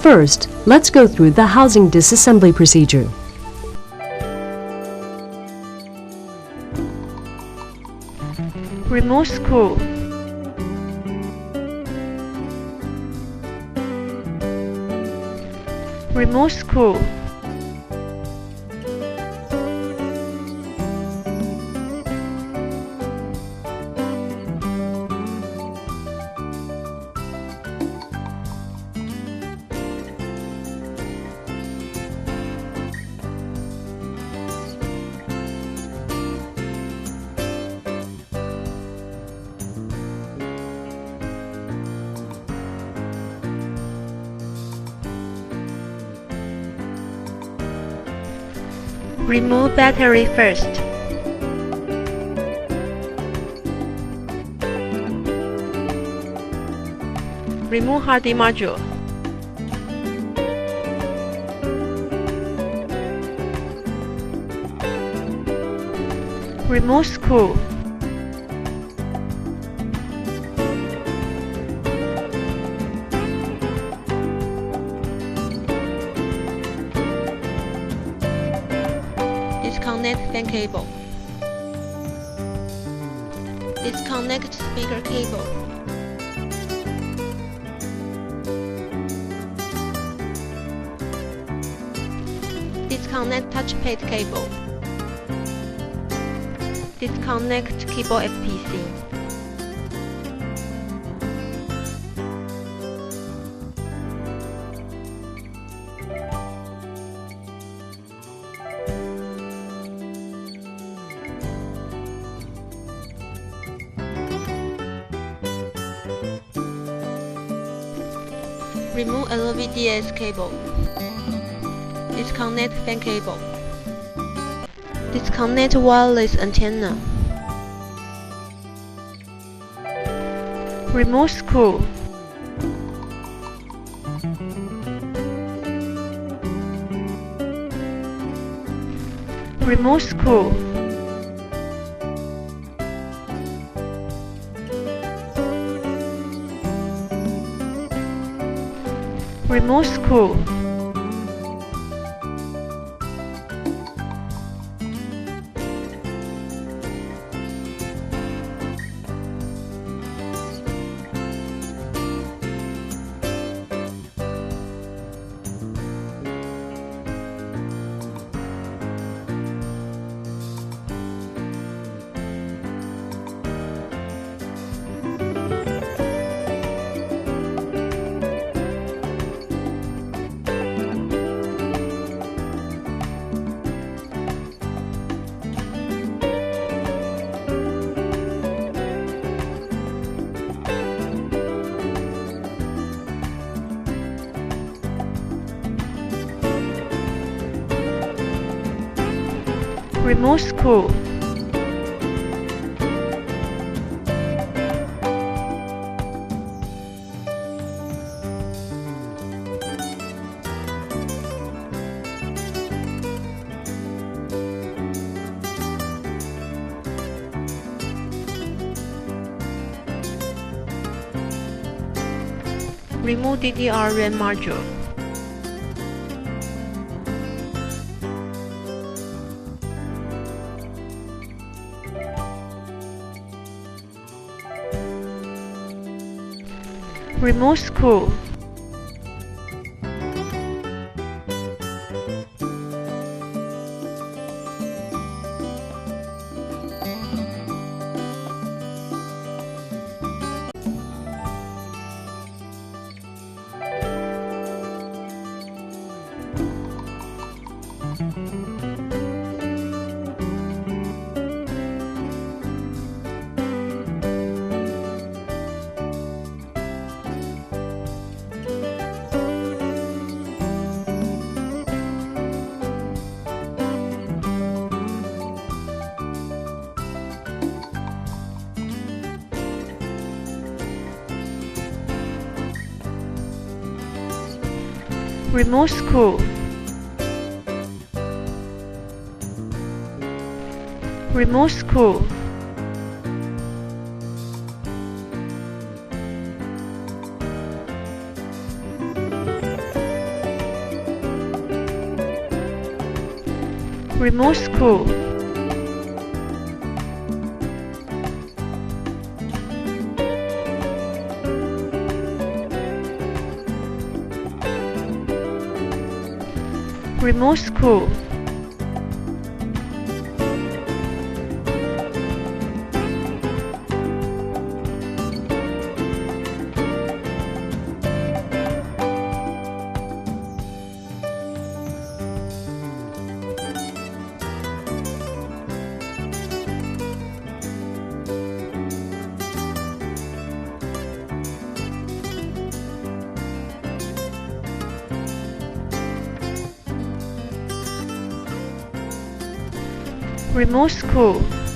First, let's go through the housing disassembly procedure. Remove screw. Remove screw. Remove battery first. Remove hard disk module. Remove screw. Disconnect fan cable. Disconnect speaker cable. Disconnect touchpad cable. Disconnect keyboard FPC. Remove LVDS cable. Disconnect fan cable. Disconnect wireless antenna. Remove screw. Remove screw. Remove screw. Remove screw. Remove DDR RAM module. Remove screw. Remove screw. Remove screw. Remote school. Remote school. Remote school.